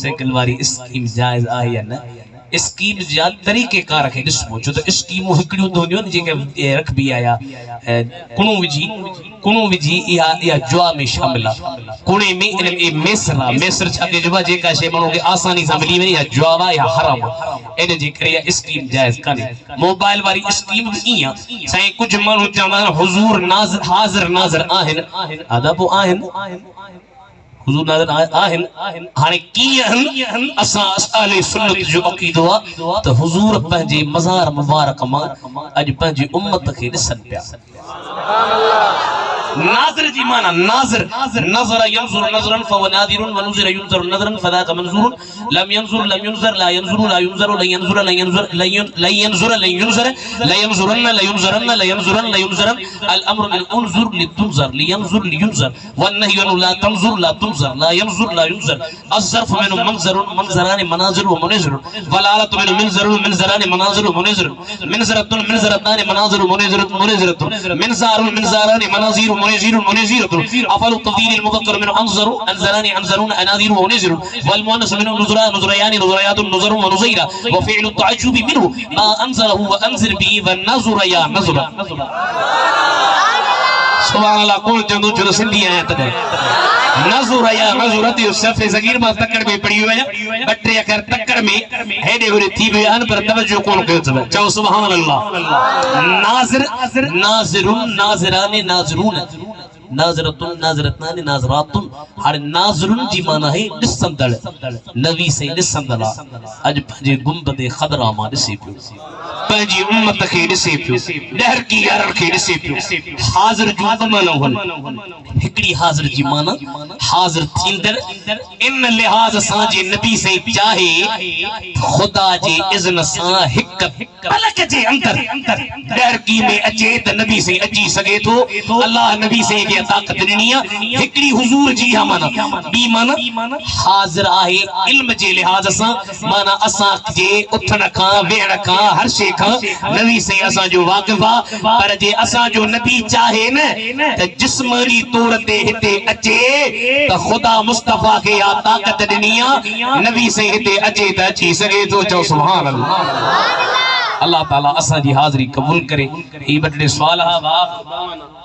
motorcycle वाली scheme जायज आहे या न स्कीम जा तरीक़ेकार खे ॾिसबो छो त स्कीमूं हिकिड़ियूं हूंदियूं आहिनि जेके रखबी आया कुणो विझी इहा जुआ में शामिल आहे कुणे में इन मेसर छा कइबो आहे जेका शइ माण्हू खे आसानी सां मिली वञे या जुआ आहे या हराम आहे इन जे करे इहा स्कीम जायज़ कान्हे मोबाइल वारी स्कीम बि ईअं साईं कुझु माण्हू चवंदा आहिनि हुज़ूर हाज़िर नाज़िर आहिनि अदब आहिनि हुज़ूर नाज़िर आहिनि हाणे कीअं असां अहले सुन्नत जो अक़ीदो आहे त हुज़ूर पंहिंजे मज़ार मुबारक मां अॼु पंहिंजी उम्मत खे ॾिसनि पिया नाज़िर जी माना नाज़िर नज़र यंज़ुर नज़रन फव नाज़िरुन व नुज़िर युनज़र नज़रन फदाक मंज़ूर लम यंज़ुर लम युनज़र ला यंज़ुर ला युनज़र ला यंज़ुर ला यंज़ुर ला यंज़ुर ला युनज़र ला यंज़ुरन ला युनज़रन ला यंज़ुरन ला युनज़रन अल अम्र मिन उनज़ुर लितुनज़र लियंज़ुर लियुनज़र वन नह्यु ला तंज़ुर ला तुनज़र ला यंज़ुर ला युनज़र अज़्ज़र्फ मिन मंज़रुन मंज़रान मनाज़िर व मुनज़िर वलालत मिन मिनज़रुन मिनज़रान मनाज़िर व मुनज़िर मिनज़रतुन मिनज़रतान मनाज़िर व मुनज़िर मुनज़िरतुन मिनज़ारुन मिनज़ारान मनाज़िर منذر منذر افضل التفضيل المذكر من انذر انذران انذرون اناذر ونذر والمؤنث من نذران نذريان نذريات نذر ونذير وفعل التعجب منه ما انزله وانذر به والنذر يا نذر سبحان الله कौन चंदो जो सिंधी आया तदे नज़र या नज़रत यूसुफ सगीर में तकड़ में पड़ी हुई है बट्टे अकर तकड़ में हेडे होरे थी बयान पर तवज्जो कौन कयो तबे चओ सुभान अल्लाह नाज़िर नाज़िरुन नाज़िरान नाज़िरून नाज़रतुन नाज़रतान नाज़रातुन हर नाज़रुन जी माना है ॾिसंदड़ नबी से ॾिसंदड़ अज पंहिंजे गुंबदे खदरा मां ॾिसे पियो पंहिंजी उम्मत खे ॾिसे पियो डहर की यार खे ॾिसे पियो हाज़िर जो माना हुन हिकड़ी हाज़िर जी माना हाज़िर थींदड़ इन लिहाज सां जे नबी से चाहे खुदा जे इज़्न सां हिक पलक जे अंदर डहर की में अचे त नबी से अची सके तो अल्लाह नबी से के ताकत ॾिनी आहे हिकड़ी हुज़ूर जी हा माना बी माना हाज़िर आहे इल्म जे लिहाज सां माना असां जे उथण खां वेहण खां हर शे खां नबी से असां जो वाक़िफ़ आहे पर जे असां जो नबी चाहे न त जिस्मानी तौर ते हिते अचे त खुदा मुस्तफा के या ताकत ॾिनी आहे नबी से हिते अचे त अची सके तो चओ सुभान अल्लाह अल्लाह ताला असां जी हाज़िरी क़बूल करे ही बटड़े सवाल हा वाह